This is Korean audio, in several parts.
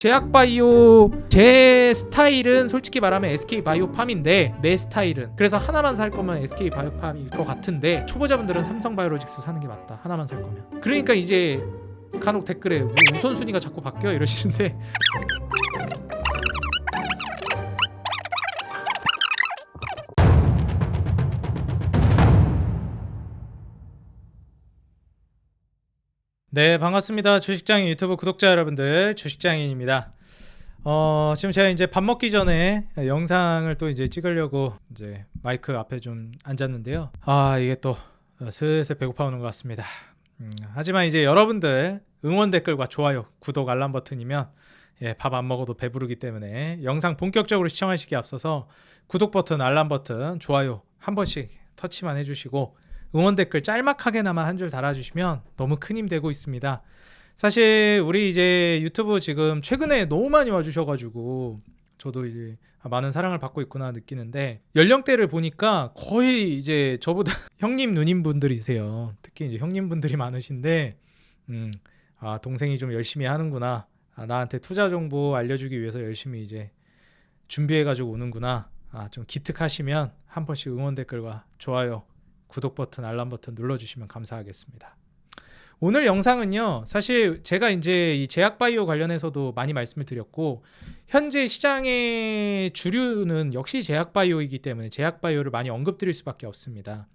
제약바이오 제 스타일은 솔직히 말하면 SK바이오팜인데 내 스타일은 그래서 하나만 살 거면 SK바이오팜일 것 같은데 초보자분들은 삼성바이오로직스 사는 게 맞다. 하나만 살 거면. 그러니까 이제 간혹 댓글에 뭐 우선순위가 자꾸 바뀌어 이러시는데 네, 반갑습니다. 주식장인 유튜브 구독자 여러분들, 주식장인입니다. 지금 제가 이제 밥 먹기 전에 영상을 또 이제 찍으려고 이제 마이크 앞에 좀 앉았는데요. 이게 또 슬슬 배고파 오는 것 같습니다. 하지만 이제 여러분들 응원 댓글과 좋아요, 구독, 알람 버튼이면 밥 안 먹어도 배부르기 때문에 영상 본격적으로 시청하시기에 앞서서 구독 버튼, 알람 버튼, 좋아요 한 번씩 터치만 해주시고 응원 댓글 짤막하게나마 한 줄 달아주시면 너무 큰 힘 되고 있습니다. 사실 우리 이제 유튜브 지금 최근에 너무 많이 와주셔가지고 저도 이제 많은 사랑을 받고 있구나 느끼는데 연령대를 보니까 거의 이제 저보다 형님 누님 분들이세요. 특히 이제 형님 분들이 많으신데 동생이 좀 열심히 하는구나, 나한테 투자 정보 알려주기 위해서 열심히 이제 준비해가지고 오는구나, 좀 기특하시면 한 번씩 응원 댓글과 좋아요, 구독 버튼, 알람 버튼 눌러주시면 감사하겠습니다. 오늘 영상은요, 사실 제가 이제 이 제약바이오 관련해서도 많이 말씀을 드렸고 현재 시장의 주류는 역시 제약바이오이기 때문에 제약바이오를 많이 언급드릴 수밖에 없습니다.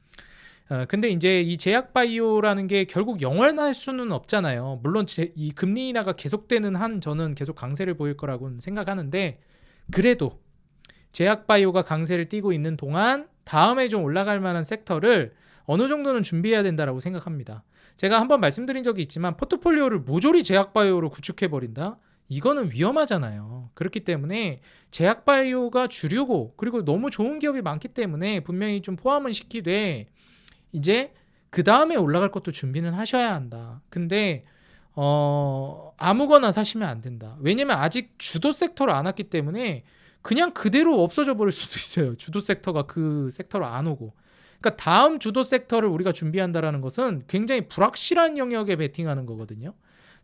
근데 이제 이 제약바이오라는 게 결국 영원할 수는 없잖아요. 물론 이 금리 인하가 계속되는 한 저는 계속 강세를 보일 거라고 생각하는데, 그래도 제약바이오가 강세를 띠고 있는 동안 다음에 좀 올라갈 만한 섹터를 어느 정도는 준비해야 된다고 생각합니다. 제가 한번 말씀드린 적이 있지만 포트폴리오를 모조리 제약바이오로 구축해버린다? 이거는 위험하잖아요. 그렇기 때문에 제약바이오가 주류고 그리고 너무 좋은 기업이 많기 때문에 분명히 좀 포함은 시키되 이제 그 다음에 올라갈 것도 준비는 하셔야 한다. 근데 아무거나 사시면 안 된다. 왜냐면 아직 주도 섹터를 안 왔기 때문에 그냥 그대로 없어져 버릴 수도 있어요. 주도 섹터가 그 섹터로 안 오고. 그러니까 다음 주도 섹터를 우리가 준비한다라는 것은 굉장히 불확실한 영역에 베팅하는 거거든요.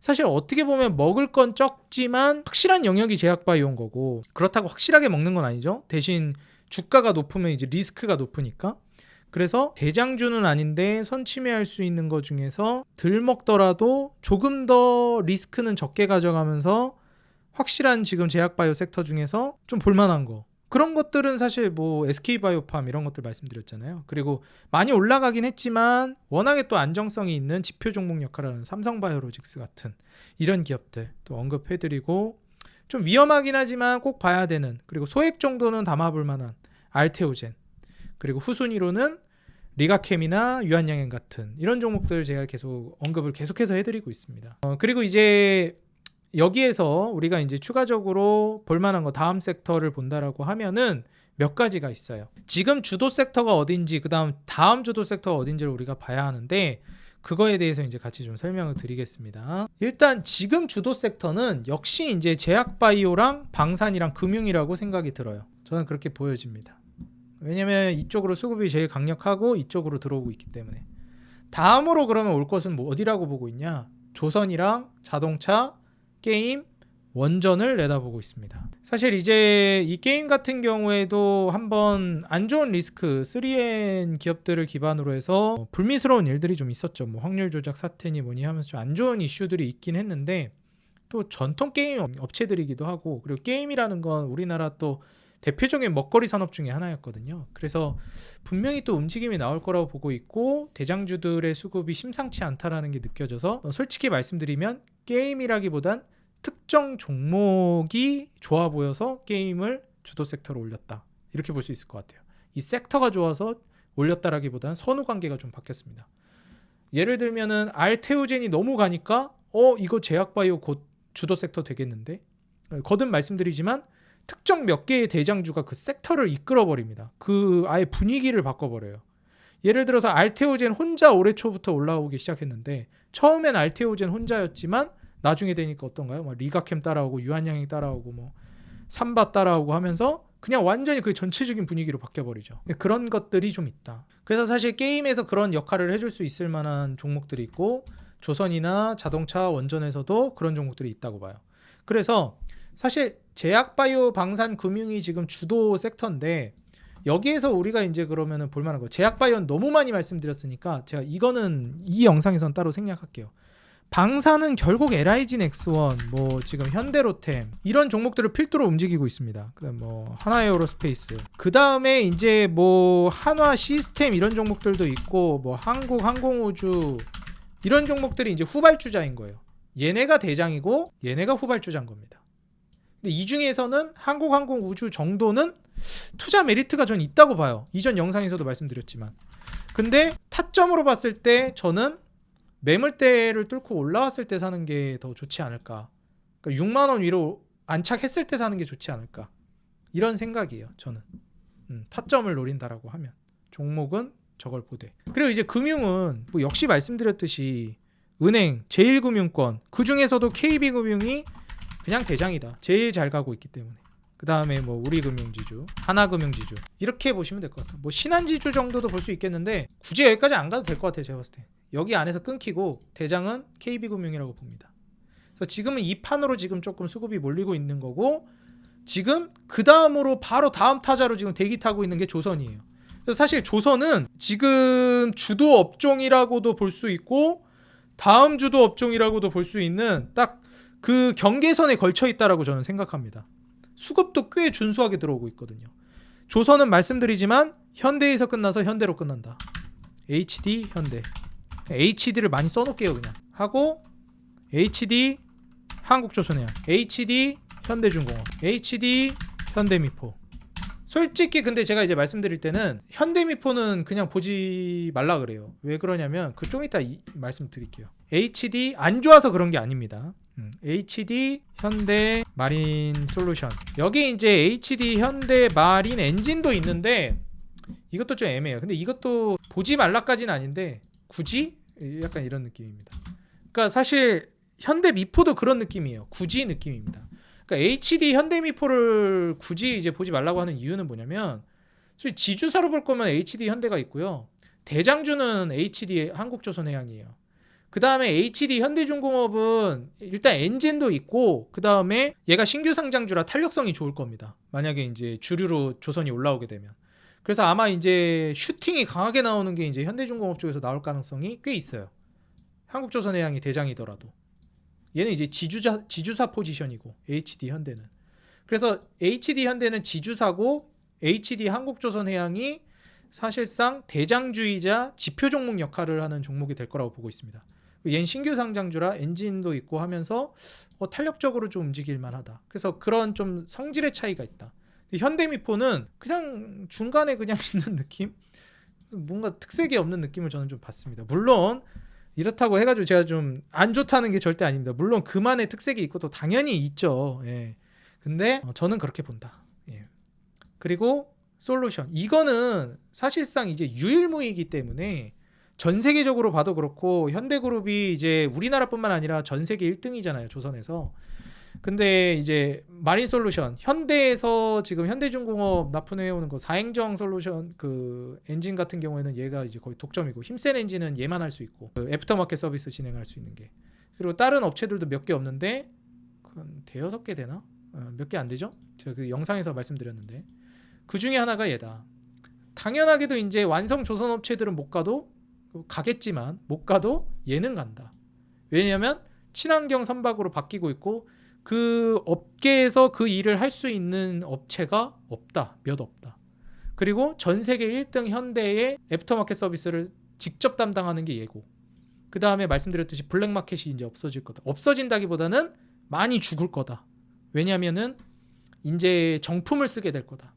사실 어떻게 보면 먹을 건 적지만 확실한 영역이 제약바이오인 거고, 그렇다고 확실하게 먹는 건 아니죠. 대신 주가가 높으면 이제 리스크가 높으니까. 그래서 대장주는 아닌데 선침해할 수 있는 것 중에서 덜 먹더라도 조금 더 리스크는 적게 가져가면서 확실한 지금 제약바이오 섹터 중에서 좀 볼만한 거, 그런 것들은 사실 뭐 SK바이오팜 이런 것들 말씀드렸잖아요. 그리고 많이 올라가긴 했지만 워낙에 또 안정성이 있는 지표 종목 역할을 하는 삼성바이오로직스 같은 이런 기업들 또 언급해드리고, 좀 위험하긴 하지만 꼭 봐야 되는, 그리고 소액 정도는 담아볼 만한 알테오젠, 그리고 후순위로는 리가캠이나 유한양행 같은 이런 종목들 제가 계속 언급을 계속해서 해드리고 있습니다. 그리고 이제 여기에서 우리가 이제 추가적으로 볼만한 거, 다음 섹터를 본다라고 하면은 몇 가지가 있어요. 지금 주도 섹터가 어딘지, 그 다음 주도 섹터가 어딘지를 우리가 봐야 하는데, 그거에 대해서 이제 같이 좀 설명을 드리겠습니다. 일단 지금 주도 섹터는 역시 이제 제약바이오랑 방산이랑 금융이라고 생각이 들어요. 저는 그렇게 보여집니다. 왜냐면 이쪽으로 수급이 제일 강력하고 이쪽으로 들어오고 있기 때문에. 다음으로 그러면 올 것은 뭐 어디라고 보고 있냐? 조선이랑 자동차, 게임, 원전을 내다보고 있습니다. 사실 이제 이 게임 같은 경우에도 한번 안 좋은 리스크 3N 기업들을 기반으로 해서 불미스러운 일들이 좀 있었죠. 뭐 확률 조작 사태니 뭐니 하면서 좀 안 좋은 이슈들이 있긴 했는데, 또 전통 게임 업체들이기도 하고, 그리고 게임이라는 건 우리나라 또 대표적인 먹거리 산업 중에 하나였거든요. 그래서 분명히 또 움직임이 나올 거라고 보고 있고, 대장주들의 수급이 심상치 않다라는 게 느껴져서 솔직히 말씀드리면 게임이라기보단 특정 종목이 좋아 보여서 게임을 주도 섹터로 올렸다, 이렇게 볼 수 있을 것 같아요. 이 섹터가 좋아서 올렸다라기보다는 선후 관계가 좀 바뀌었습니다. 예를 들면은 알테오젠이 너무 가니까 이거 제약바이오 곧 주도 섹터 되겠는데, 거듭 말씀드리지만 특정 몇 개의 대장주가 그 섹터를 이끌어버립니다. 그 아예 분위기를 바꿔버려요. 예를 들어서 알테오젠 혼자 올해 초부터 올라오기 시작했는데, 처음엔 알테오젠 혼자였지만 나중에 되니까 어떤가요? 막 리가캠 따라오고 유한양행 따라오고 뭐 삼바 따라오고 하면서 그냥 완전히 그 전체적인 분위기로 바뀌어버리죠. 그런 것들이 좀 있다. 그래서 사실 게임에서 그런 역할을 해줄 수 있을 만한 종목들이 있고, 조선이나 자동차, 원전에서도 그런 종목들이 있다고 봐요. 그래서 사실 제약바이오 방산 금융이 지금 주도 섹터인데 여기에서 우리가 이제 그러면은 볼만한 거, 제약바이오는 너무 많이 말씀드렸으니까 제가 이거는 이 영상에서는 따로 생략할게요. 방사는 결국 LIG 넥스원, 뭐 지금 현대로템 이런 종목들을 필두로 움직이고 있습니다. 그다음 뭐 하나에어로스페이스, 그 다음에 이제 뭐 한화 시스템 이런 종목들도 있고 뭐 한국항공우주 이런 종목들이 이제 후발주자인 거예요. 얘네가 대장이고 얘네가 후발주자인 겁니다. 근데 이 중에서는 한국항공우주 정도는 투자 메리트가 전 있다고 봐요. 이전 영상에서도 말씀드렸지만. 근데 타점으로 봤을 때 저는 매물대를 뚫고 올라왔을 때 사는 게 더 좋지 않을까. 그러니까 6만 원 위로 안착했을 때 사는 게 좋지 않을까. 이런 생각이에요. 저는. 타점을 노린다라고 하면 종목은 저걸 보되. 그리고 이제 금융은 뭐 역시 말씀드렸듯이 은행, 제일금융권, 그 중에서도 KB금융이 그냥 대장이다. 제일 잘 가고 있기 때문에. 그 다음에 뭐 우리금융지주, 하나금융지주 이렇게 보시면 될 것 같아요. 뭐 신한지주 정도도 볼 수 있겠는데 굳이 여기까지 안 가도 될 것 같아요. 제가 봤을 때 여기 안에서 끊기고 대장은 KB금융이라고 봅니다. 그래서 지금은 이 판으로 지금 조금 수급이 몰리고 있는 거고, 지금 그 다음으로 바로 다음 타자로 지금 대기 타고 있는 게 조선이에요. 그래서 사실 조선은 지금 주도 업종이라고도 볼 수 있고 다음 주도 업종이라고도 볼 수 있는 딱 그 경계선에 걸쳐 있다라고 저는 생각합니다. 수급도 꽤 준수하게 들어오고 있거든요. 조선은 말씀드리지만 현대에서 끝나서 현대로 끝난다. HD 현대. HD를 많이 써놓을게요. 그냥 하고 HD 한국조선해양, HD 현대중공업, HD 현대미포. 솔직히 근데 제가 이제 말씀드릴 때는 현대미포는 그냥 보지 말라 그래요. 왜 그러냐면 그 좀 이따 말씀드릴게요. HD 안 좋아서 그런 게 아닙니다. HD 현대 마린 솔루션, 여기 이제 HD 현대 마린 엔진도 있는데 이것도 좀 애매해요. 근데 이것도 보지 말라까지는 아닌데 굳이? 약간 이런 느낌입니다. 그러니까 사실 현대미포도 그런 느낌이에요. 굳이 느낌입니다. 그러니까 HD 현대미포를 굳이 이제 보지 말라고 하는 이유는 뭐냐면, 지주사로 볼 거면 HD 현대가 있고요. 대장주는 HD 한국조선해양이에요. 그 다음에 HD 현대중공업은 일단 엔진도 있고, 그 다음에 얘가 신규 상장주라 탄력성이 좋을 겁니다. 만약에 이제 주류로 조선이 올라오게 되면. 그래서 아마 이제 슈팅이 강하게 나오는 게 이제 현대중공업 쪽에서 나올 가능성이 꽤 있어요. 한국조선해양이 대장이더라도. 얘는 이제 지주사 포지션이고 HD 현대는. 그래서 HD 현대는 지주사고 HD 한국조선해양이 사실상 대장주이자 지표 종목 역할을 하는 종목이 될 거라고 보고 있습니다. 얘는 신규 상장주라 엔진도 있고 하면서 탄력적으로 좀 움직일 만하다. 그래서 그런 좀 성질의 차이가 있다. 현대미포는 그냥 중간에 그냥 있는 느낌? 뭔가 특색이 없는 느낌을 저는 좀 받습니다. 물론 이렇다고 해가지고 제가 좀 안 좋다는 게 절대 아닙니다. 물론 그만의 특색이 있고 또 당연히 있죠. 예. 근데 저는 그렇게 본다. 예. 그리고 솔루션, 이거는 사실상 이제 유일무이기 때문에 전 세계적으로 봐도 그렇고 현대그룹이 이제 우리나라뿐만 아니라 전 세계 1등이잖아요, 조선에서. 근데 이제 마린 솔루션, 현대에서 지금 현대중공업 납품해 오는 거 사행정 솔루션 그 엔진 같은 경우에는 얘가 이제 거의 독점이고, 힘센 엔진은 얘만 할 수 있고, 그 애프터마켓 서비스 진행할 수 있는 게. 그리고 다른 업체들도 몇 개 없는데 대여섯 개 되나? 몇 개 안 되죠? 제가 그 영상에서 말씀드렸는데 그 중에 하나가 얘다. 당연하게도 이제 완성 조선 업체들은 못 가도 가겠지만 못 가도 얘는 간다. 왜냐하면 친환경 선박으로 바뀌고 있고 그 업계에서 그 일을 할 수 있는 업체가 없다. 몇 없다. 그리고 전 세계 1등 현대의 애프터마켓 서비스를 직접 담당하는 게 얘고, 그 다음에 말씀드렸듯이 블랙마켓이 이제 없어질 거다. 없어진다기보다는 많이 죽을 거다. 왜냐면은 이제 정품을 쓰게 될 거다.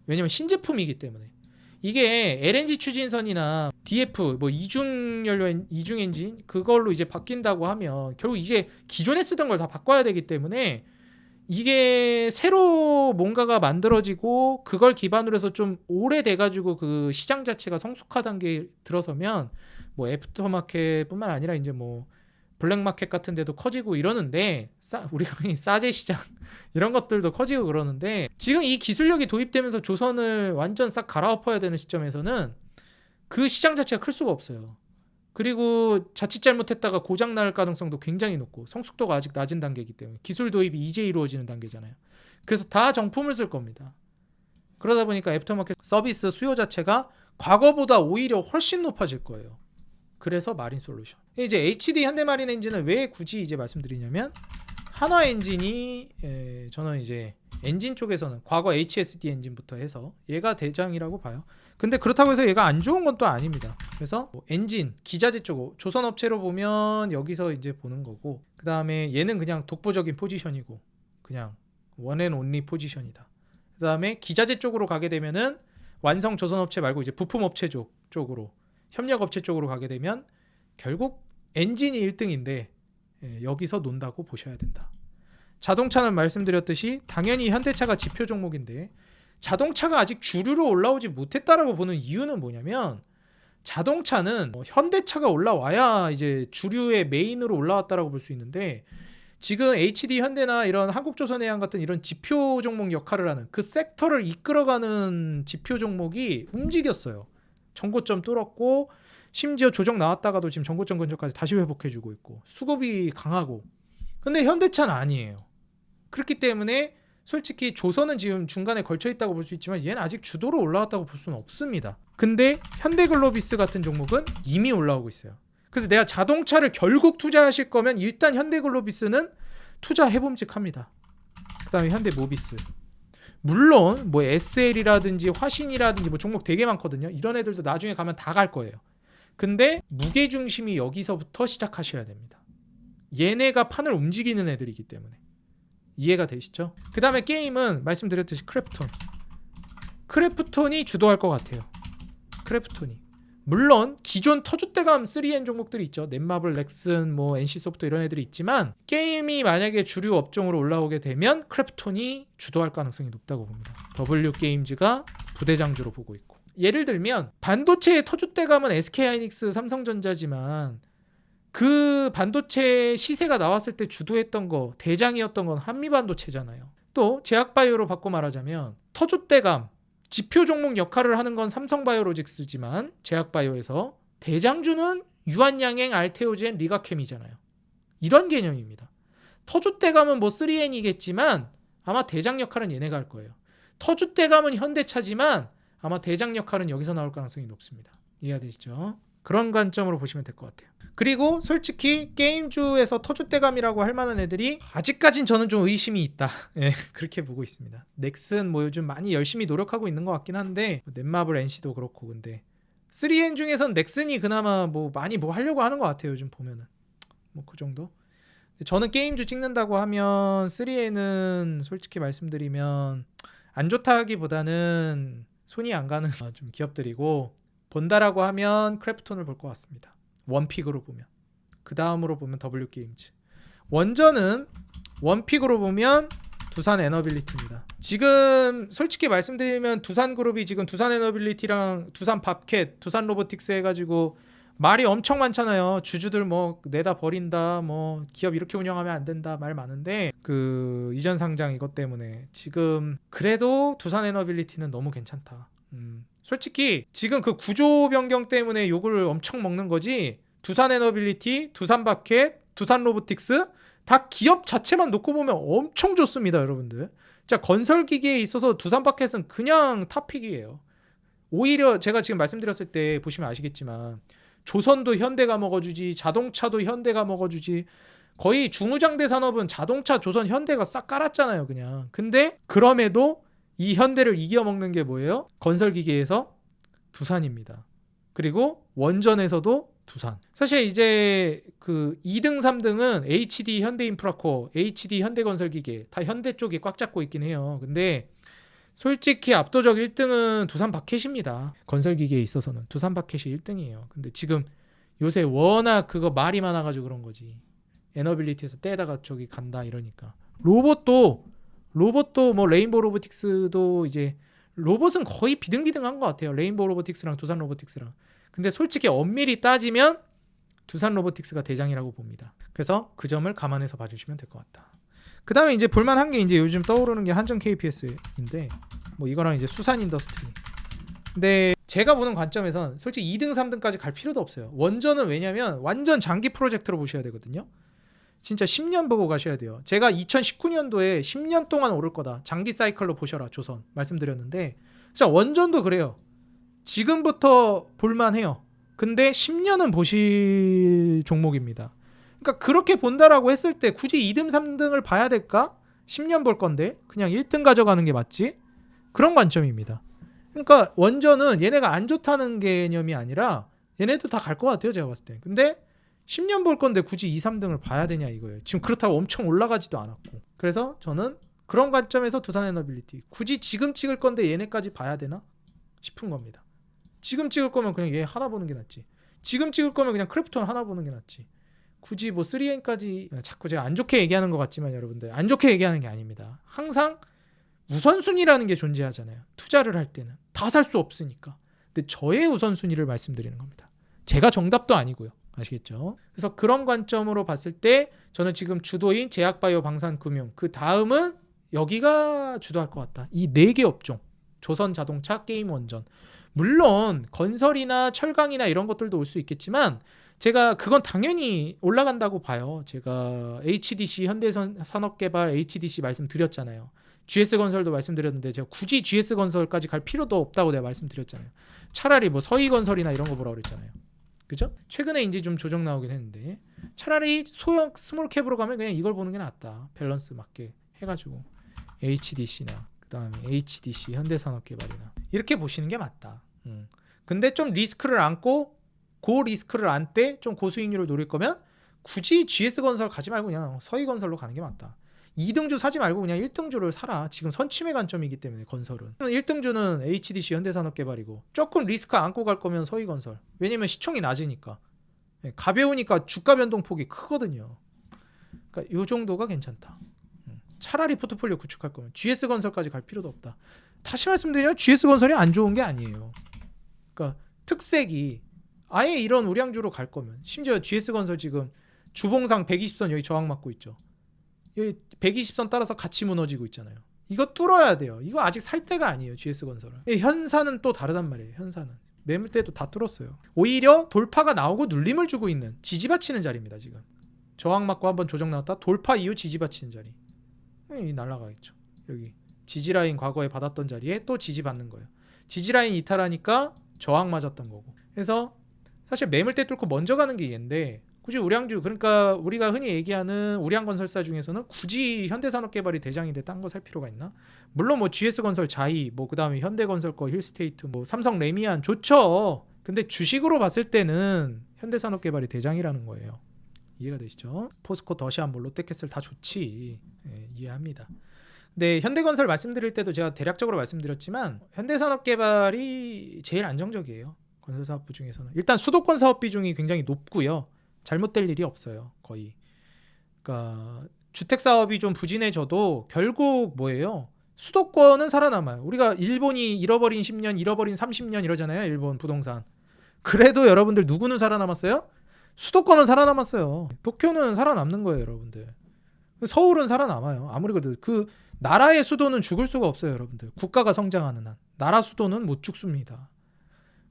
왜냐면 신제품이기 때문에. 이게 LNG 추진선이나 DF 뭐 이중 연료 이중 엔진 그걸로 이제 바뀐다고 하면 결국 이제 기존에 쓰던 걸 다 바꿔야 되기 때문에 이게 새로 뭔가가 만들어지고 그걸 기반으로 해서 좀 오래돼 가지고 그 시장 자체가 성숙화 단계에 들어서면 뭐 애프터마켓뿐만 아니라 이제 뭐 블랙마켓 같은 데도 커지고 이러는데, 우리가 싸제 시장 이런 것들도 커지고 그러는데, 지금 이 기술력이 도입되면서 조선을 완전 싹 갈아엎어야 되는 시점에서는 그 시장 자체가 클 수가 없어요. 그리고 자칫 잘못했다가 고장 날 가능성도 굉장히 높고 성숙도가 아직 낮은 단계이기 때문에 기술 도입이 이제 이루어지는 단계잖아요. 그래서 다 정품을 쓸 겁니다. 그러다 보니까 애프터마켓 서비스 수요 자체가 과거보다 오히려 훨씬 높아질 거예요. 그래서 마린 솔루션. 이제 HD 현대마린 엔진을 왜 굳이 이제 말씀드리냐면 한화 엔진이 저는 이제 엔진 쪽에서는 과거 HSD 엔진부터 해서 얘가 대장이라고 봐요. 근데 그렇다고 해서 얘가 안 좋은 건 또 아닙니다. 그래서 엔진, 기자재 쪽 조선업체로 보면 여기서 이제 보는 거고, 그 다음에 얘는 그냥 독보적인 포지션이고 그냥 원앤온리 포지션이다. 그 다음에 기자재 쪽으로 가게 되면은 완성 조선업체 말고 이제 부품업체 쪽으로 협력업체 쪽으로 가게 되면 결국 엔진이 1등인데 여기서 논다고 보셔야 된다. 자동차는 말씀드렸듯이 당연히 현대차가 지표 종목인데 자동차가 아직 주류로 올라오지 못했다라고 보는 이유는 뭐냐면 자동차는 현대차가 올라와야 이제 주류의 메인으로 올라왔다라고 볼 수 있는데 지금 HD 현대나 이런 한국조선해양 같은 이런 지표 종목 역할을 하는 그 섹터를 이끌어가는 지표 종목이 움직였어요. 전고점 뚫었고 심지어 조정 나왔다가도 지금 전고점 근처까지 다시 회복해주고 있고 수급이 강하고, 근데 현대차는 아니에요. 그렇기 때문에 솔직히 조선은 지금 중간에 걸쳐 있다고 볼 수 있지만 얘는 아직 주도로 올라왔다고 볼 수는 없습니다. 근데 현대글로비스 같은 종목은 이미 올라오고 있어요. 그래서 내가 자동차를 결국 투자하실 거면 일단 현대글로비스는 투자해봄직합니다. 그 다음에 현대모비스, 물론 뭐 SL이라든지 화신이라든지 뭐 종목 되게 많거든요. 이런 애들도 나중에 가면 다 갈 거예요. 근데 무게중심이 여기서부터 시작하셔야 됩니다. 얘네가 판을 움직이는 애들이기 때문에. 이해가 되시죠? 그 다음에 게임은 말씀드렸듯이 크래프톤이 주도할 것 같아요. 크래프톤이. 물론 기존 터줏대감 3N 종목들이 있죠. 넷마블, 렉슨, 뭐 NC소프트 이런 애들이 있지만 게임이 만약에 주류 업종으로 올라오게 되면 크래프톤이 주도할 가능성이 높다고 봅니다. W게임즈가 부대장주로 보고 있고, 예를 들면 반도체의 터줏대감은 SK하이닉스, 삼성전자지만 그 반도체 시세가 나왔을 때 주도했던 거, 대장이었던 건 한미반도체잖아요. 또 제약바이오로 바꿔 말하자면 터줏대감 지표 종목 역할을 하는 건 삼성바이오로직스지만 제약바이오에서 대장주는 유한양행, 알테오젠, 리가켐이잖아요. 이런 개념입니다. 터줏대감은 뭐 3N이겠지만 아마 대장 역할은 얘네가 할 거예요. 터줏대감은 현대차지만 아마 대장 역할은 여기서 나올 가능성이 높습니다. 이해가 되시죠? 그런 관점으로 보시면 될 것 같아요. 그리고 솔직히 게임주에서 터줏대감이라고 할 만한 애들이 아직까진 저는 좀 의심이 있다. 예, 그렇게 보고 있습니다. 넥슨 뭐 요즘 많이 열심히 노력하고 있는 것 같긴 한데 넷마블, NC도 그렇고, 근데 3N 중에선 넥슨이 그나마 뭐 많이 뭐 하려고 하는 것 같아요. 요즘 보면은 뭐 그 정도. 저는 게임주 찍는다고 하면 3N은 솔직히 말씀드리면 안 좋다기보다는 손이 안 가는 좀 기업들이고, 본다라고 하면 크래프톤을 볼 것 같습니다. 원픽으로 보면. 그 다음으로 보면 W게임즈. 원전은 원픽으로 보면 두산 에너빌리티입니다. 지금 솔직히 말씀드리면 두산그룹이 지금 두산 에너빌리티랑 두산 밥캣, 두산 로보틱스 해가지고 말이 엄청 많잖아요. 주주들 뭐 내다 버린다, 뭐 기업 이렇게 운영하면 안 된다 말 많은데 그 이전 상장 이것 때문에 지금 그래도 두산 에너빌리티는 너무 괜찮다. 솔직히 지금 그 구조 변경 때문에 욕을 엄청 먹는 거지, 두산 에너빌리티, 두산 밥캣, 두산 로보틱스 다 기업 자체만 놓고 보면 엄청 좋습니다, 여러분들. 자, 건설기계에 있어서 두산 밥캣은 그냥 탑픽이에요. 오히려 제가 지금 말씀드렸을 때 보시면 아시겠지만 조선도 현대가 먹어주지, 자동차도 현대가 먹어주지, 거의 중후장대 산업은 자동차, 조선, 현대가 싹 깔았잖아요, 그냥. 근데 그럼에도 이 현대를 이겨먹는 게 뭐예요? 건설기계에서 두산입니다. 그리고 원전에서도 두산. 사실 이제 그 2등, 3등은 HD 현대인프라코어, HD 현대건설기계 다 현대 쪽이 꽉 잡고 있긴 해요. 근데 솔직히 압도적 1등은 두산 바켓입니다. 건설기계에 있어서는 두산 바켓이 1등이에요. 근데 지금 요새 워낙 그거 말이 많아가지고 그런 거지. 에너빌리티에서 떼다가 저기 간다 이러니까. 로봇도 뭐 레인보우 로보틱스도 이제 로봇은 거의 비등비등한 것 같아요. 레인보우 로보틱스랑 두산 로보틱스랑. 근데 솔직히 엄밀히 따지면 두산 로보틱스가 대장이라고 봅니다. 그래서 그 점을 감안해서 봐주시면 될 것 같다. 그 다음에 이제 볼만한 게 이제 요즘 떠오르는 게 한전 KPS인데 뭐 이거랑 이제 수산 인더스트리. 근데 제가 보는 관점에선 솔직히 2등, 3등까지 갈 필요도 없어요. 원전은 왜냐면 완전 장기 프로젝트로 보셔야 되거든요. 진짜 10년 보고 가셔야 돼요. 제가 2019년도에 10년 동안 오를 거다. 장기 사이클로 보셔라. 조선 말씀드렸는데 진짜 원전도 그래요. 지금부터 볼만해요. 근데 10년은 보실 종목입니다. 그러니까 그렇게 본다라고 했을 때 굳이 2등, 3등을 봐야 될까? 10년 볼 건데 그냥 1등 가져가는 게 맞지? 그런 관점입니다. 그러니까 원전은 얘네가 안 좋다는 개념이 아니라 얘네도 다 갈 것 같아요. 제가 봤을 때. 근데 10년 볼 건데 굳이 2, 3등을 봐야 되냐 이거예요. 지금 그렇다고 엄청 올라가지도 않았고. 그래서 저는 그런 관점에서 두산에너빌리티 굳이 지금 찍을 건데 얘네까지 봐야 되나 싶은 겁니다. 지금 찍을 거면 그냥 얘 하나 보는 게 낫지. 지금 찍을 거면 그냥 크래프톤 하나 보는 게 낫지. 굳이 뭐 3N까지 자꾸 제가 안 좋게 얘기하는 것 같지만 여러분들 안 좋게 얘기하는 게 아닙니다. 항상 우선순위라는 게 존재하잖아요. 투자를 할 때는 다 살 수 없으니까. 근데 저의 우선순위를 말씀드리는 겁니다. 제가 정답도 아니고요. 아시겠죠? 그래서 그런 관점으로 봤을 때 저는 지금 주도인 제약바이오 방산금융 그 다음은 여기가 주도할 것 같다. 이 4개 업종 조선자동차 게임원전 물론 건설이나 철강이나 이런 것들도 올 수 있겠지만 제가 그건 당연히 올라간다고 봐요. 제가 HDC 현대산업개발 HDC 말씀드렸잖아요. GS건설도 말씀드렸는데 제가 굳이 GS건설까지 갈 필요도 없다고 내가 말씀드렸잖아요. 차라리 뭐 서희건설이나 이런 거 보라고 그랬잖아요. 그죠? 최근에 이제 좀 조정 나오긴 했는데 차라리 소형 스몰캡으로 가면 그냥 이걸 보는 게 낫다. 밸런스 맞게 해가지고 HDC나 그 다음에 HDC 현대산업개발이나 이렇게 보시는 게 맞다. 근데 좀 리스크를 안고 고 리스크를 안 때 좀 고수익률을 노릴 거면 굳이 GS건설 가지 말고 그냥 서희건설로 가는 게 맞다. 2등주 사지 말고 그냥 1등주를 사라. 지금 선취매 관점이기 때문에 건설은 1등주는 HDC 현대산업개발이고 조금 리스크 안고 갈 거면 서희건설. 왜냐면 시총이 낮으니까 가벼우니까 주가 변동폭이 크거든요. 그러니까 이 정도가 괜찮다. 차라리 포트폴리오 구축할 거면 GS건설까지 갈 필요도 없다. 다시 말씀드리면 GS건설이 안 좋은 게 아니에요. 그러니까 특색이 아예 이런 우량주로 갈 거면 심지어 GS건설 지금 주봉상 120선 여기 저항 맞고 있죠. 여기 120선 따라서 같이 무너지고 있잖아요. 이거 뚫어야 돼요. 이거 아직 살 때가 아니에요. GS건설은. 현사는 또 다르단 말이에요. 현사는 매물대도 다 뚫었어요. 오히려 돌파가 나오고 눌림을 주고 있는 지지받치는 자리입니다. 지금 저항 맞고 한번 조정 나왔다 돌파 이후 지지받치는 자리. 날아가겠죠. 여기 지지라인 과거에 받았던 자리에 또 지지받는 거예요. 지지라인 이탈하니까 저항 맞았던 거고. 그래서 사실 매물대 뚫고 먼저 가는 게 얘인데 굳이 우량주 그러니까 우리가 흔히 얘기하는 우량건설사 중에서는 굳이 현대산업개발이 대장인데 딴 거 살 필요가 있나? 물론 뭐 GS건설 자이 뭐 그다음에 현대건설 거 힐스테이트 뭐 삼성 레미안 좋죠. 근데 주식으로 봤을 때는 현대산업개발이 대장이라는 거예요. 이해가 되시죠? 포스코, 더시안, 뭐 롯데캐슬 다 좋지. 이해합니다. 근데 현대건설 말씀드릴 때도 제가 대략적으로 말씀드렸지만 현대산업개발이 제일 안정적이에요. 건설사업부 중에서는. 일단 수도권 사업 비중이 굉장히 높고요. 잘못될 일이 없어요. 거의. 그러니까 주택 사업이 좀 부진해져도 결국 뭐예요? 수도권은 살아남아요. 우리가 일본이 잃어버린 10년, 잃어버린 30년 이러잖아요. 일본 부동산. 그래도 여러분들 누구는 살아남았어요? 수도권은 살아남았어요. 도쿄는 살아남는 거예요, 여러분들. 서울은 살아남아요. 아무리 그래도 그 나라의 수도는 죽을 수가 없어요, 여러분들. 국가가 성장하는 한. 나라 수도는 못 죽습니다.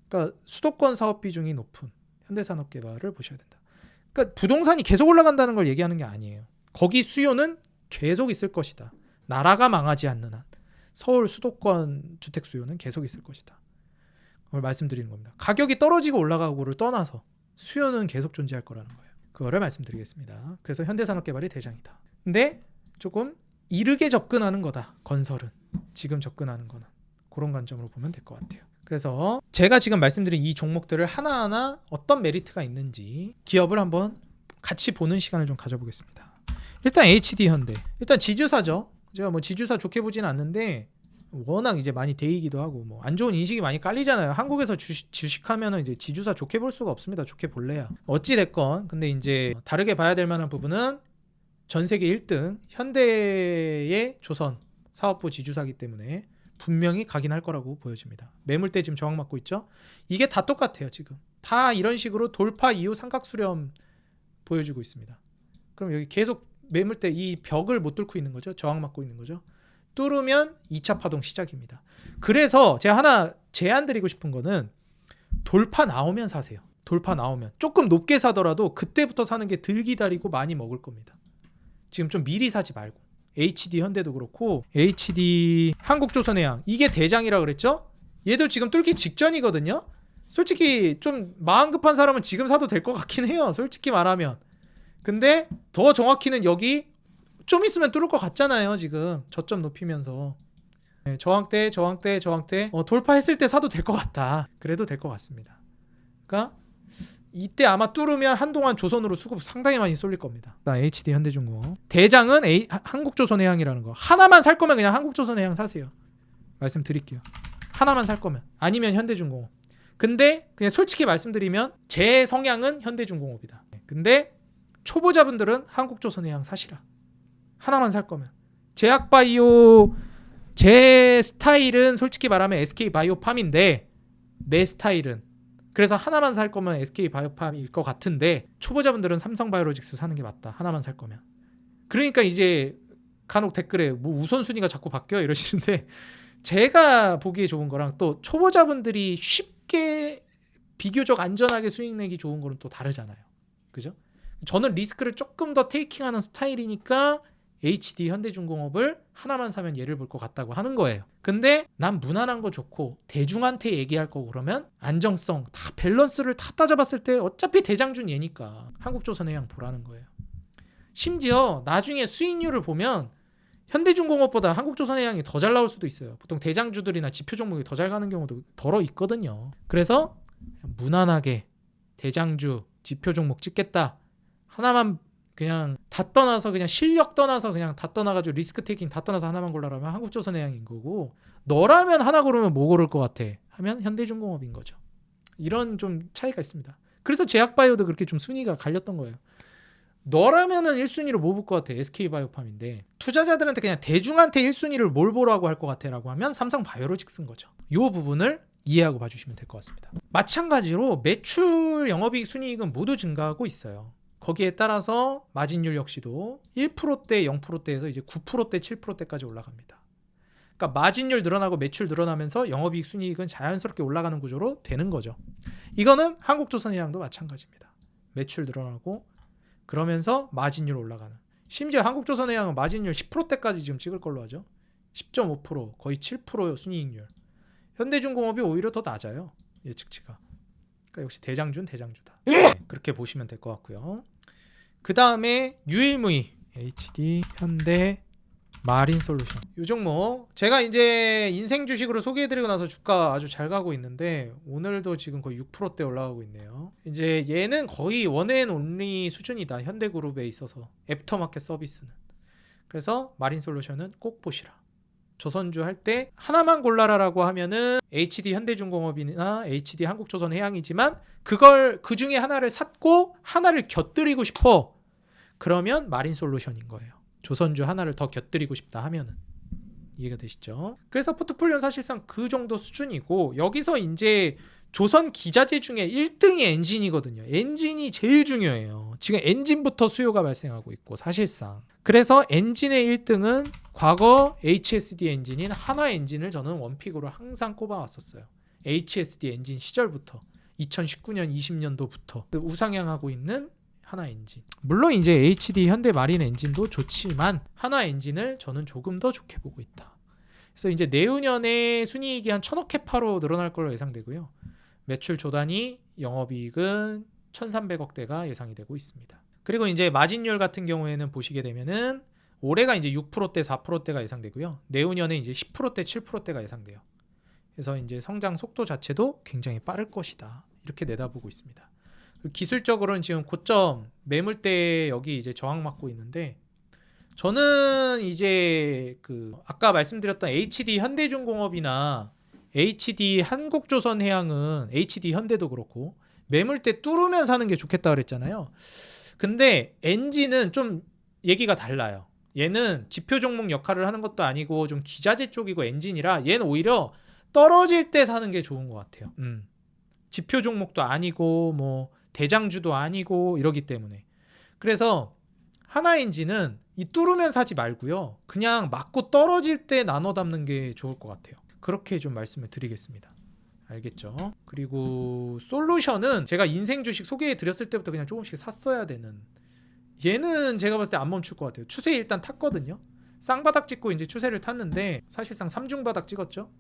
그러니까 수도권 사업 비중이 높은 현대산업개발을 보셔야 된다. 그러니까 부동산이 계속 올라간다는 걸 얘기하는 게 아니에요. 거기 수요는 계속 있을 것이다. 나라가 망하지 않는 한 서울 수도권 주택 수요는 계속 있을 것이다. 그걸 말씀드리는 겁니다. 가격이 떨어지고 올라가고를 떠나서 수요는 계속 존재할 거라는 거예요. 그거를 말씀드리겠습니다. 그래서 현대산업개발이 대장이다. 근데 조금 이르게 접근하는 거다. 건설은 지금 접근하는 거는 그런 관점으로 보면 될 것 같아요. 그래서 제가 지금 말씀드린 이 종목들을 하나하나 어떤 메리트가 있는지 기업을 한번 같이 보는 시간을 좀 가져보겠습니다. 일단 HD 현대. 일단 지주사죠. 제가 뭐 지주사 좋게 보지는 않는데 워낙 이제 많이 데이기도 하고 뭐 안 좋은 인식이 많이 깔리잖아요. 한국에서 주식하면은 이제 지주사 좋게 볼 수가 없습니다. 좋게 볼래야. 어찌 됐건 근데 이제 다르게 봐야 될 만한 부분은 전 세계 1등 현대의 조선 사업부 지주사기 때문에 분명히 가긴 할 거라고 보여집니다. 매물대 지금 저항 맞고 있죠. 이게 다 똑같아요. 지금 다 이런 식으로 돌파 이후 삼각수렴 보여주고 있습니다. 그럼 여기 계속 매물대 이 벽을 못 뚫고 있는 거죠. 저항 맞고 있는 거죠. 뚫으면 2차 파동 시작입니다. 그래서 제가 하나 제안 드리고 싶은 거는 돌파 나오면 사세요. 돌파 나오면 조금 높게 사더라도 그때부터 사는 게 덜 기다리고 많이 먹을 겁니다. 지금 좀 미리 사지 말고. HD 현대도 그렇고 HD 한국조선해양 이게 대장이라 그랬죠? 얘도 지금 뚫기 직전이거든요. 솔직히 좀 마음 급한 사람은 지금 사도 될 것 같긴 해요. 솔직히 말하면. 근데 더 정확히는 여기 좀 있으면 뚫을 것 같잖아요. 지금 저점 높이면서. 네, 저항대 돌파했을 때 사도 될 것 같다. 그래도 될 것 같습니다. 그러니까 이때 아마 뚫으면 한동안 조선으로 수급 상당히 많이 쏠릴 겁니다. HD 현대중공업. 대장은 한국조선해양이라는 거. 하나만 살 거면 그냥 한국조선해양 사세요. 말씀드릴게요. 하나만 살 거면. 아니면 현대중공업. 근데 그냥 솔직히 말씀드리면 제 성향은 현대중공업이다. 근데 초보자분들은 한국조선해양 사시라. 하나만 살 거면. 제약바이오 제 스타일은 솔직히 말하면 SK바이오팜인데 내 스타일은 그래서 하나만 살 거면 SK바이오팜일 것 같은데 초보자분들은 삼성바이오로직스 사는 게 맞다. 하나만 살 거면. 그러니까 이제 간혹 댓글에 뭐 우선순위가 자꾸 바뀌어 이러시는데 제가 보기에 좋은 거랑 또 초보자분들이 쉽게 비교적 안전하게 수익 내기 좋은 거는 또 다르잖아요. 그죠? 저는 리스크를 조금 더 테이킹하는 스타일이니까 HD 현대중공업을 하나만 사면 얘를 볼 것 같다고 하는 거예요. 근데 난 무난한 거 좋고 대중한테 얘기할 거 그러면 안정성 다 밸런스를 다 따져봤을 때 어차피 대장준 얘니까 한국조선해양 보라는 거예요. 심지어 나중에 수익률을 보면 현대중공업보다 한국조선해양이 더 잘 나올 수도 있어요. 보통 대장주들이나 지표 종목이 더 잘 가는 경우도 덜어 있거든요. 그래서 무난하게 대장주 지표 종목 찍겠다. 하나만 그냥 다 떠나서 그냥 실력 떠나서 그냥 다 떠나가지고 리스크 테이킹 다 떠나서 하나만 골라라면 한국조선해양인 거고 너라면 하나 고르면 뭐 고를 것 같아? 하면 현대중공업인 거죠. 이런 좀 차이가 있습니다. 그래서 제약바이오도 그렇게 좀 순위가 갈렸던 거예요. 너라면은 1순위로 뭐 볼 것 같아? SK바이오팜인데 투자자들한테 그냥 대중한테 1순위를 뭘 보라고 할 것 같아? 라고 하면 삼성바이오로직스인 거죠. 이 부분을 이해하고 봐주시면 될 것 같습니다. 마찬가지로 매출 영업이익 순이익은 모두 증가하고 있어요. 거기에 따라서 마진율 역시도 1%대 0%대에서 이제 9%대 7%대까지 올라갑니다. 그러니까 마진율 늘어나고 매출 늘어나면서 영업이익 순이익은 자연스럽게 올라가는 구조로 되는 거죠. 이거는 한국조선해양도 마찬가지입니다. 매출 늘어나고 그러면서 마진율 올라가는. 심지어 한국조선해양은 마진율 10%대까지 지금 찍을 걸로 하죠. 10.5% 거의 7% 순이익률. 현대중공업이 오히려 더 낮아요. 예측치가. 그러니까 역시 대장주다. 네, 그렇게 보시면 될 것 같고요. 그 다음에 유일무이 HD 현대 마린솔루션 이 종목 제가 이제 인생 주식으로 소개해드리고 나서 주가 아주 잘 가고 있는데 오늘도 지금 거의 6%대 올라가고 있네요. 이제 얘는 거의 원앤온리 수준이다. 현대그룹에 있어서 애프터마켓 서비스는. 그래서 마린솔루션은 꼭 보시라. 조선주 할 때 하나만 골라라라고 하면은 HD 현대중공업이나 HD 한국조선해양이지만 그걸 그 중에 하나를 샀고 하나를 곁들이고 싶어. 그러면 마린솔루션인 거예요. 조선주 하나를 더 곁들이고 싶다 하면은. 이해가 되시죠? 그래서 포트폴리오는 사실상 그 정도 수준이고 여기서 이제 조선 기자재 중에 1등이 엔진이거든요. 엔진이 제일 중요해요. 지금 엔진부터 수요가 발생하고 있고 사실상. 그래서 엔진의 1등은 과거 HSD 엔진인 한화 엔진을 저는 원픽으로 항상 꼽아왔었어요. HSD 엔진 시절부터 2019년 20년도부터 우상향하고 있는 한화 엔진. 물론 이제 HD 현대 마린 엔진도 좋지만 한화 엔진을 저는 조금 더 좋게 보고 있다. 그래서 이제 내후년에 순이익이 한 1000억 캐파로 늘어날 걸로 예상되고요. 매출 조단위 영업이익은 1300억대가 예상이 되고 있습니다. 그리고 이제 마진율 같은 경우에는 보시게 되면은 올해가 이제 6%대 4%대가 예상되고요. 내후년에 이제 10%대 7%대가 예상돼요. 그래서 이제 성장 속도 자체도 굉장히 빠를 것이다. 이렇게 내다보고 있습니다. 기술적으로는 지금 고점 매물대 여기 이제 저항 맞고 있는데 저는 이제 그 아까 말씀드렸던 HD 현대중공업이나 HD 한국조선해양은 HD 현대도 그렇고 매물대 뚫으면 사는 게 좋겠다 그랬잖아요. 근데 엔진은 좀 얘기가 달라요. 얘는 지표 종목 역할을 하는 것도 아니고 좀 기자재 쪽이고 엔진이라 얘는 오히려 떨어질 때 사는 게 좋은 것 같아요. 지표 종목도 아니고 뭐 대장주도 아니고 이러기 때문에. 그래서 하나엔진은 이 뚫으면 사지 말고요. 그냥 맞고 떨어질 때 나눠 담는 게 좋을 것 같아요. 그렇게 좀 말씀을 드리겠습니다. 알겠죠? 그리고 솔루션은 제가 인생 주식 소개해 드렸을 때부터 그냥 조금씩 샀어야 되는, 얘는 제가 봤을 때 안 멈출 것 같아요. 추세 일단 탔거든요. 쌍바닥 찍고 이제 추세를 탔는데 사실상 삼중바닥 찍었죠.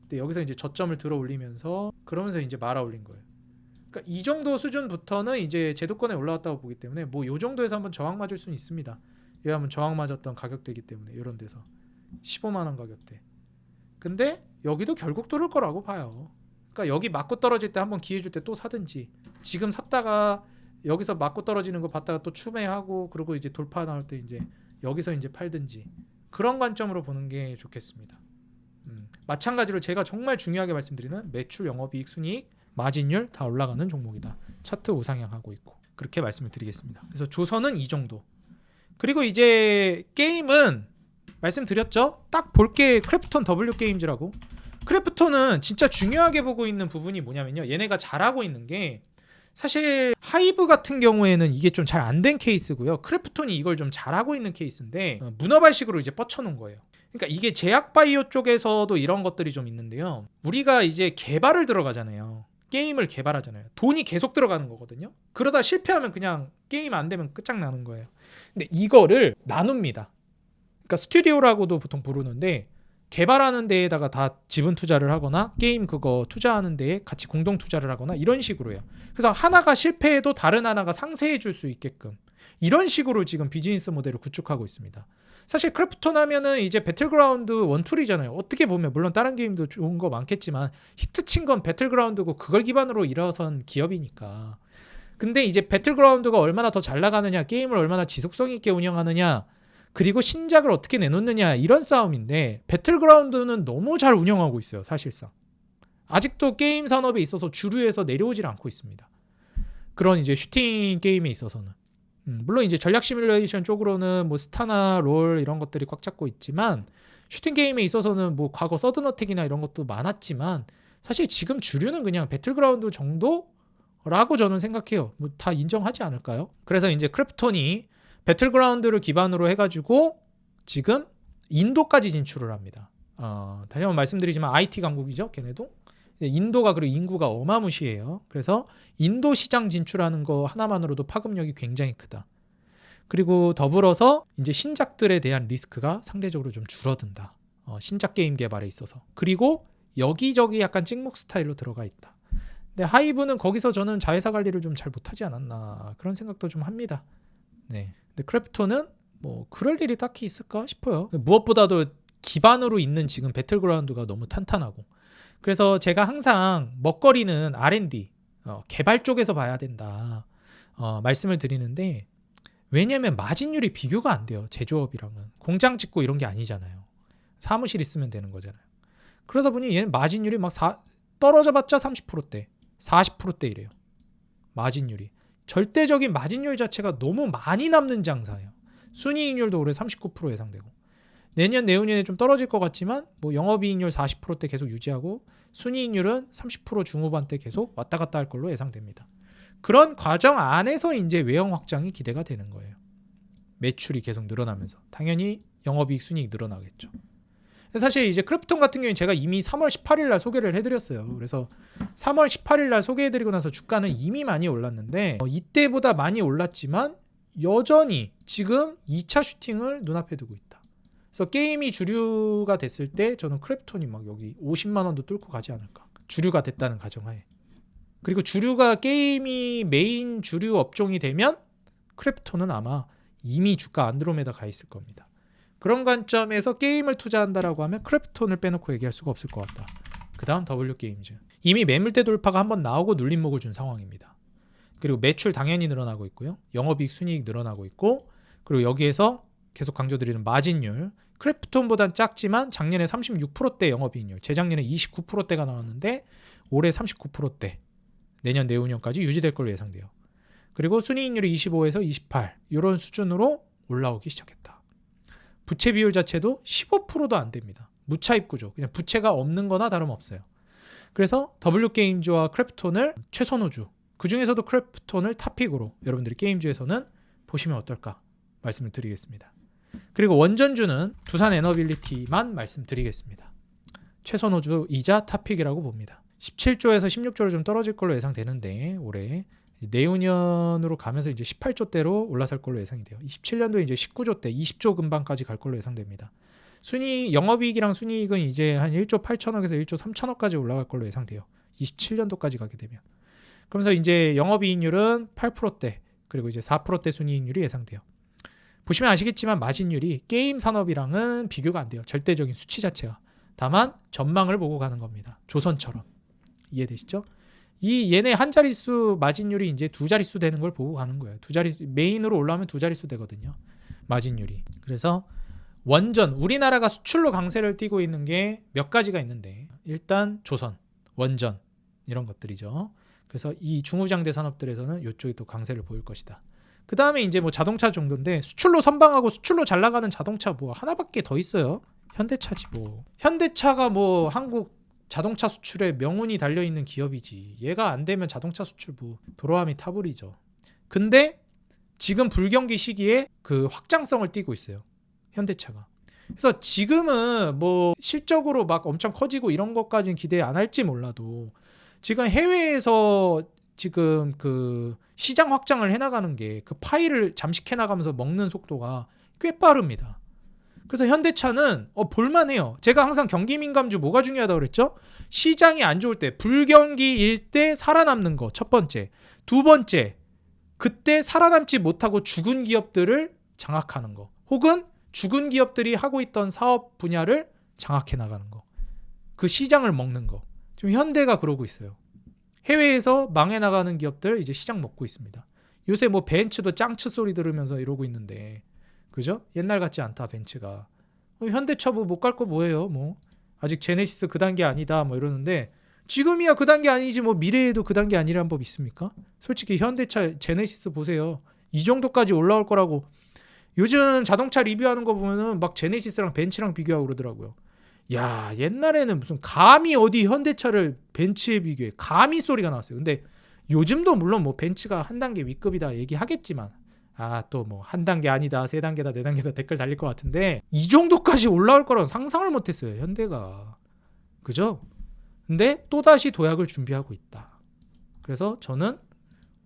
근데 여기서 이제 저점을 들어 올리면서 그러면서 이제 말아 올린 거예요. 그러니까 이 정도 수준부터는 이제 제도권에 올라왔다고 보기 때문에 뭐 요 정도에서 한번 저항 맞을 수는 있습니다. 여기 한번 저항 맞았던 가격대이기 때문에 이런 데서 15만 원 가격대. 근데 여기도 결국 뚫을 거라고 봐요. 그러니까 여기 맞고 떨어질 때 한번 기회 줄 때 또 사든지, 지금 샀다가 여기서 맞고 떨어지는 거 봤다가 또 추매하고 그리고 이제 돌파 나올 때 이제 여기서 이제 팔든지, 그런 관점으로 보는 게 좋겠습니다. 마찬가지로 제가 정말 중요하게 말씀드리는 매출, 영업이익, 순이익, 마진율 다 올라가는 종목이다. 차트 우상향하고 있고, 그렇게 말씀을 드리겠습니다. 그래서 조선은 이 정도. 그리고 이제 게임은 말씀드렸죠. 딱 볼게 크래프톤 W 게임즈라고. 크래프톤은 진짜 중요하게 보고 있는 부분이 뭐냐면요, 얘네가 잘하고 있는 게, 사실 하이브 같은 경우에는 이게 좀 잘 안 된 케이스고요. 크래프톤이 이걸 좀 잘하고 있는 케이스인데 문어발식으로 이제 뻗쳐놓은 거예요. 그러니까 이게 제약바이오 쪽에서도 이런 것들이 좀 있는데요. 우리가 이제 개발을 들어가잖아요. 게임을 개발하잖아요. 돈이 계속 들어가는 거거든요. 그러다 실패하면 그냥 게임 안 되면 끝장나는 거예요. 근데 이거를 나눕니다. 그러니까 스튜디오라고도 보통 부르는데, 개발하는 데에다가 다 지분 투자를 하거나 게임 그거 투자하는 데에 같이 공동 투자를 하거나 이런 식으로 해요. 그래서 하나가 실패해도 다른 하나가 상쇄해 줄 수 있게끔 이런 식으로 지금 비즈니스 모델을 구축하고 있습니다. 사실 크래프톤 하면은 이제 배틀그라운드 원툴이잖아요. 어떻게 보면 물론 다른 게임도 좋은 거 많겠지만 히트 친 건 배틀그라운드고 그걸 기반으로 일어선 기업이니까. 근데 이제 배틀그라운드가 얼마나 더 잘 나가느냐, 게임을 얼마나 지속성 있게 운영하느냐, 그리고 신작을 어떻게 내놓느냐, 이런 싸움인데 배틀그라운드는 너무 잘 운영하고 있어요. 사실상 아직도 게임 산업에 있어서 주류에서 내려오질 않고 있습니다. 그런 이제 슈팅 게임에 있어서는 물론 이제 전략 시뮬레이션 쪽으로는 뭐 스타나 롤 이런 것들이 꽉 잡고 있지만, 슈팅 게임에 있어서는 뭐 과거 서든어택이나 이런 것도 많았지만 사실 지금 주류는 그냥 배틀그라운드 정도라고 저는 생각해요. 뭐 다 인정하지 않을까요? 그래서 이제 크래프톤이 배틀그라운드를 기반으로 해가지고 지금 인도까지 진출을 합니다. 다시 한번 말씀드리지만 IT 강국이죠, 걔네도. 인도가 그리고 인구가 어마무시해요. 그래서 인도 시장 진출하는 거 하나만으로도 파급력이 굉장히 크다. 그리고 더불어서 이제 신작들에 대한 리스크가 상대적으로 좀 줄어든다. 신작 게임 개발에 있어서. 그리고 여기저기 약간 찍먹 스타일로 들어가 있다. 근데 하이브는 거기서 저는 자회사 관리를 좀 잘 못하지 않았나, 그런 생각도 좀 합니다. 네. 근데 크래프톤은 뭐 그럴 일이 딱히 있을까 싶어요. 무엇보다도 기반으로 있는 지금 배틀그라운드가 너무 탄탄하고, 그래서 제가 항상 먹거리는 R&D, 개발 쪽에서 봐야 된다 말씀을 드리는데, 왜냐면 마진율이 비교가 안 돼요. 제조업이랑은 공장 짓고 이런 게 아니잖아요. 사무실 있으면 되는 거잖아요. 그러다 보니 얘는 마진율이 막 떨어져봤자 30%대 40%대 이래요. 마진율이 절대적인 마진율 자체가 너무 많이 남는 장사예요. 순이익률도 올해 39% 예상되고, 내년 내후년에 좀 떨어질 것 같지만 뭐 영업이익률 40%대 계속 유지하고 순이익률은 30% 중후반대 계속 왔다 갔다 할 걸로 예상됩니다. 그런 과정 안에서 이제 외형 확장이 기대가 되는 거예요. 매출이 계속 늘어나면서 당연히 영업이익, 순이익 늘어나겠죠. 사실 이제 크래프톤 같은 경우는 제가 이미 3월 18일 날 소개를 해드렸어요. 그래서 3월 18일 날 소개해드리고 나서 주가는 이미 많이 올랐는데 이때보다 많이 올랐지만 여전히 지금 2차 슈팅을 눈앞에 두고 있다. 그래서 게임이 주류가 됐을 때 저는 크래프톤이 막 여기 50만 원도 뚫고 가지 않을까. 주류가 됐다는 가정하에. 그리고 주류가 게임이 메인 주류 업종이 되면 크래프톤은 아마 이미 주가 안드로메다 가 있을 겁니다. 그런 관점에서 게임을 투자한다라고 하면 크래프톤을 빼놓고 얘기할 수가 없을 것 같다. 그 다음 W게임즈. 이미 매물대 돌파가 한번 나오고 눌림목을 준 상황입니다. 그리고 매출 당연히 늘어나고 있고요. 영업이익, 순이익 늘어나고 있고, 그리고 여기에서 계속 강조드리는 마진율. 크래프톤보단 작지만 작년에 36%대 영업이익률, 재작년에 29%대가 나왔는데 올해 39%대, 내년 내후년까지 유지될 걸로 예상돼요. 그리고 순이익률이 25에서 28 이런 수준으로 올라오기 시작했다. 부채 비율 자체도 15%도 안 됩니다. 무차입 구조, 그냥 부채가 없는 거나 다름없어요. 그래서 W게임즈와 크래프톤을 최선호주, 그 중에서도 크래프톤을 탑픽으로 여러분들이 게임즈에서는 보시면 어떨까 말씀을 드리겠습니다. 그리고 원전주는 두산 에너빌리티만 말씀드리겠습니다. 최선호주이자 탑픽이라고 봅니다. 17조에서 16조로 좀 떨어질 걸로 예상되는데 올해 내후년으로 가면서 이제 18조대로 올라설 걸로 예상이 돼요. 27년도에 이제 19조대, 20조 근방까지 갈 걸로 예상됩니다. 순이 영업이익이랑 순이익은 이제 한 1조 8천억에서 1조 3천억까지 올라갈 걸로 예상돼요. 27년도까지 가게 되면. 그러면서 이제 영업이익률은 8%대, 그리고 이제 4%대 순이익률이 예상돼요. 보시면 아시겠지만 마진율이 게임 산업이랑은 비교가 안 돼요. 절대적인 수치 자체가. 다만 전망을 보고 가는 겁니다. 조선처럼. 이해되시죠? 이 얘네 한 자릿수 마진율이 이제 두 자릿수 되는 걸 보고 가는 거예요. 두 자릿수 메인으로 올라오면 두 자릿수 되거든요. 마진율이. 그래서 원전, 우리나라가 수출로 강세를 띠고 있는 게 몇 가지가 있는데 일단 조선, 원전 이런 것들이죠. 그래서 이 중후장대 산업들에서는 이쪽이 또 강세를 보일 것이다. 그 다음에 이제 뭐 자동차 정도인데 수출로 선방하고 수출로 잘 나가는 자동차 뭐 하나밖에 더 있어요. 현대차지 뭐. 현대차가 뭐 한국 자동차 수출에 명운이 달려있는 기업이지. 얘가 안 되면 자동차 수출 뭐 도로함이 타버리죠. 근데 지금 불경기 시기에 그 확장성을 띠고 있어요. 현대차가. 그래서 지금은 뭐 실적으로 막 엄청 커지고 이런 것까지는 기대 안 할지 몰라도 지금 해외에서 지금 그 시장 확장을 해나가는 게 그 파일을 잠식해 나가면서 먹는 속도가 꽤 빠릅니다. 그래서 현대차는 볼만해요. 제가 항상 경기 민감주 뭐가 중요하다고 그랬죠? 시장이 안 좋을 때 불경기일 때 살아남는 거 첫 번째. 두 번째, 그때 살아남지 못하고 죽은 기업들을 장악하는 거. 혹은 죽은 기업들이 하고 있던 사업 분야를 장악해 나가는 거. 그 시장을 먹는 거. 지금 현대가 그러고 있어요. 해외에서 망해 나가는 기업들 이제 시장 먹고 있습니다. 요새 뭐 벤츠도 짱츠 소리 들으면서 이러고 있는데, 그죠? 옛날 같지 않다 벤츠가. 현대차 뭐 못 갈 거 뭐예요? 뭐 아직 제네시스 그 단계 아니다 뭐 이러는데 지금이야 그 단계 아니지 뭐 미래에도 그 단계 아니란 법 있습니까? 솔직히 현대차 제네시스 보세요. 이 정도까지 올라올 거라고. 요즘 자동차 리뷰하는 거 보면은 막 제네시스랑 벤츠랑 비교하고 그러더라고요. 야, 옛날에는 무슨 감히 어디 현대차를 벤츠에 비교해. 감히 소리가 나왔어요. 근데 요즘도 물론 뭐 벤츠가 한 단계 윗급이다 얘기하겠지만 또 뭐 한 단계 아니다, 세 단계다, 네 단계다 댓글 달릴 것 같은데 이 정도까지 올라올 거라고 상상을 못했어요. 현대가. 그죠? 근데 또다시 도약을 준비하고 있다. 그래서 저는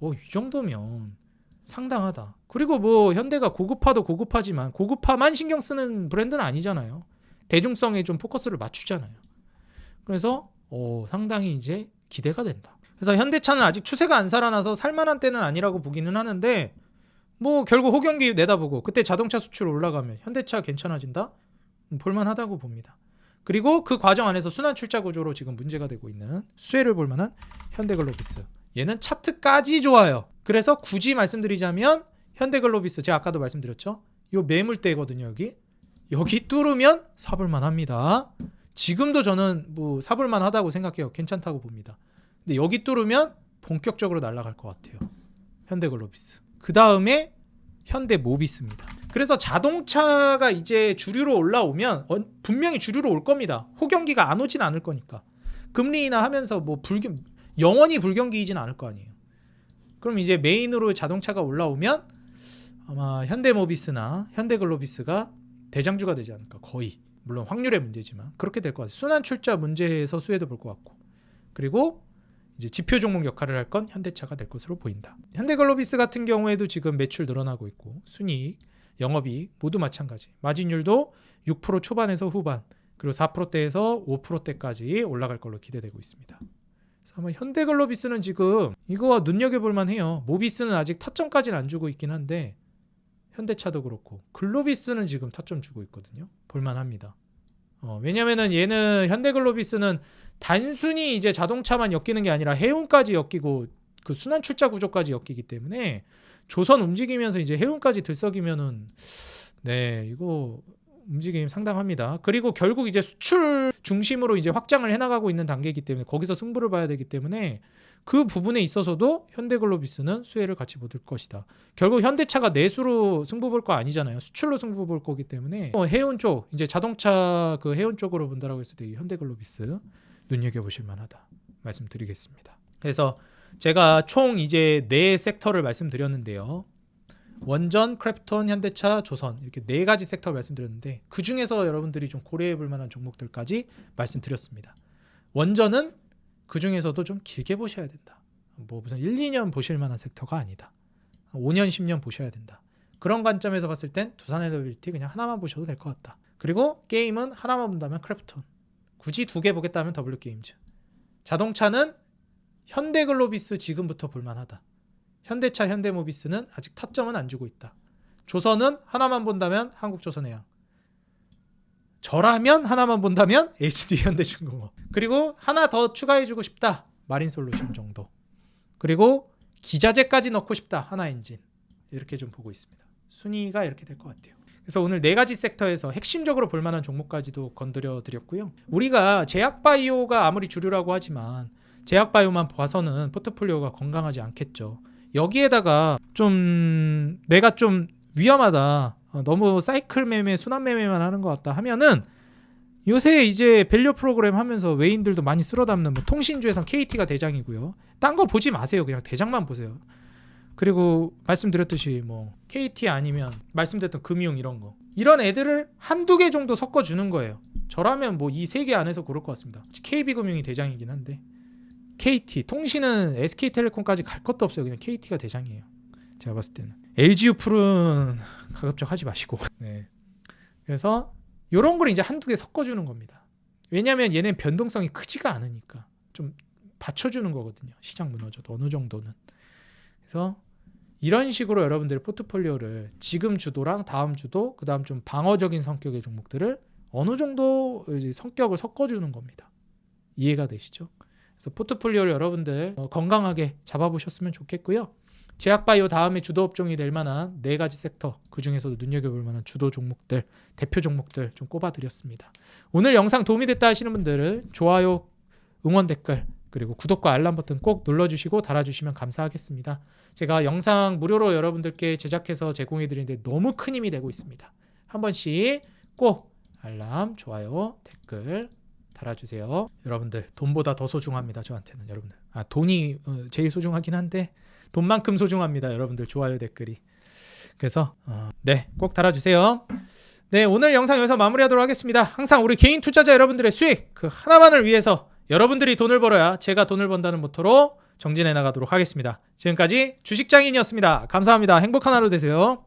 이 정도면 상당하다. 그리고 뭐 현대가 고급화도 고급하지만 고급화만 신경 쓰는 브랜드는 아니잖아요. 대중성에 좀 포커스를 맞추잖아요. 그래서 상당히 이제 기대가 된다. 그래서 현대차는 아직 추세가 안 살아나서 살만한 때는 아니라고 보기는 하는데 뭐 결국 호경기 내다보고 그때 자동차 수출 올라가면 현대차 괜찮아진다? 볼만하다고 봅니다. 그리고 그 과정 안에서 순환 출자 구조로 지금 문제가 되고 있는 수혜를 볼만한 현대글로비스. 얘는 차트까지 좋아요. 그래서 굳이 말씀드리자면 현대글로비스 제가 아까도 말씀드렸죠. 요 매물대거든요. 여기 뚫으면 사볼만 합니다. 지금도 저는 뭐 사볼만 하다고 생각해요. 괜찮다고 봅니다. 근데 여기 뚫으면 본격적으로 날아갈 것 같아요. 현대글로비스. 그 다음에 현대모비스입니다. 그래서 자동차가 이제 주류로 올라오면 분명히 주류로 올 겁니다. 호경기가 안 오진 않을 거니까. 금리 인하하면서 뭐 영원히 불경기이진 않을 거 아니에요. 그럼 이제 메인으로 자동차가 올라오면 아마 현대모비스나 현대글로비스가 대장주가 되지 않을까. 거의. 물론 확률의 문제지만 그렇게 될 것 같아요. 순환 출자 문제에서 수혜도 볼 것 같고. 그리고 이제 지표 종목 역할을 할 건 현대차가 될 것으로 보인다. 현대글로비스 같은 경우에도 지금 매출 늘어나고 있고 순이익, 영업이익 모두 마찬가지. 마진율도 6% 초반에서 후반 그리고 4%대에서 5%대까지 올라갈 걸로 기대되고 있습니다. 그래서 아마 현대글로비스는 지금 이거와 눈여겨볼 만해요. 모비스는 아직 타점까지는 안 주고 있긴 한데 현대차도 그렇고 글로비스는 지금 타점 주고 있거든요. 볼만합니다. 왜냐면은 얘는 현대글로비스는 단순히 이제 자동차만 엮이는 게 아니라 해운까지 엮이고 그 순환 출자 구조까지 엮이기 때문에 조선 움직이면서 이제 해운까지 들썩이면은 이거 움직임 상당합니다. 그리고 결국 이제 수출 중심으로 이제 확장을 해나가고 있는 단계이기 때문에 거기서 승부를 봐야 되기 때문에 그 부분에 있어서도 현대글로비스는 수혜를 같이 못 들 것이다. 결국 현대차가 내수로 승부 볼 거 아니잖아요. 수출로 승부 볼 거기 때문에 해운 쪽 이제 자동차 그 해운 쪽으로 본다라고 했을 때 현대글로비스 눈여겨보실 만하다 말씀드리겠습니다. 그래서 제가 총 이제 4 섹터를 말씀드렸는데요. 원전, 크래프톤, 현대차, 조선 이렇게 4가지 섹터 말씀드렸는데 그 중에서 여러분들이 좀 고려해 볼 만한 종목들까지 말씀드렸습니다. 원전은 그 중에서도 좀 길게 보셔야 된다. 뭐 무슨 1, 2년 보실 만한 섹터가 아니다. 5년, 10년 보셔야 된다. 그런 관점에서 봤을 땐 두산에너빌리티 그냥 하나만 보셔도 될 것 같다. 그리고 게임은 하나만 본다면 크래프톤, 굳이 2개 보겠다면 W게임즈. 자동차는 현대글로비스 지금부터 볼만하다. 현대차, 현대모비스는 아직 타점은 안 주고 있다. 조선은 하나만 본다면 한국조선해양. 저라면 하나만 본다면 HD 현대중공업. 그리고 하나 더 추가해주고 싶다. 마린솔루션 정도. 그리고 기자재까지 넣고 싶다. 하나엔진. 이렇게 좀 보고 있습니다. 순위가 이렇게 될 것 같아요. 그래서 오늘 4가지 섹터에서 핵심적으로 볼만한 종목까지도 건드려 드렸고요. 우리가 제약바이오가 아무리 주류라고 하지만 제약바이오만 봐서는 포트폴리오가 건강하지 않겠죠. 여기에다가 좀 내가 좀 위험하다, 너무 사이클 매매, 순환 매매만 하는 것 같다 하면은 요새 이제 밸류 프로그램 하면서 외인들도 많이 쓸어 담는 뭐 통신주에선 KT가 대장이고요. 딴 거 보지 마세요. 그냥 대장만 보세요. 그리고 말씀드렸듯이 뭐 KT 아니면 말씀드렸던 금융 이런 거, 이런 애들을 한두 개 정도 섞어주는 거예요. 저라면 뭐 이 3개 안에서 고를 것 같습니다. KB금융이 대장이긴 한데 KT, 통신은 SK텔레콤까지 갈 것도 없어요. 그냥 KT가 대장이에요. 제가 봤을 때는. LG유풀은 가급적 하지 마시고. 네. 그래서 이런 걸 이제 한두 개 섞어주는 겁니다. 왜냐하면 얘는 변동성이 크지가 않으니까 좀 받쳐주는 거거든요. 시장 무너져도 어느 정도는. 그래서 이런 식으로 여러분들의 포트폴리오를 지금 주도랑 다음 주도, 그 다음 좀 방어적인 성격의 종목들을 어느 정도 이제 성격을 섞어주는 겁니다. 이해가 되시죠? 그래서 포트폴리오를 여러분들 건강하게 잡아보셨으면 좋겠고요. 제약바이오 다음에 주도 업종이 될 만한 4가지 섹터, 그 중에서도 눈여겨볼 만한 주도 종목들, 대표 종목들 좀 꼽아드렸습니다. 오늘 영상 도움이 됐다 하시는 분들은 좋아요, 응원 댓글, 그리고 구독과 알람 버튼 꼭 눌러주시고 달아주시면 감사하겠습니다. 제가 영상 무료로 여러분들께 제작해서 제공해드리는데 너무 큰 힘이 되고 있습니다. 한 번씩 꼭 알람, 좋아요, 댓글 달아주세요. 여러분들 돈보다 더 소중합니다. 저한테는 여러분들. 돈이 제일 소중하긴 한데 돈만큼 소중합니다. 여러분들 좋아요, 댓글이. 그래서 네, 꼭 달아주세요. 네, 오늘 영상 여기서 마무리하도록 하겠습니다. 항상 우리 개인 투자자 여러분들의 수익 그 하나만을 위해서 여러분들이 돈을 벌어야 제가 돈을 번다는 모토로 정진해 나가도록 하겠습니다. 지금까지 주식장인이었습니다. 감사합니다. 행복한 하루 되세요.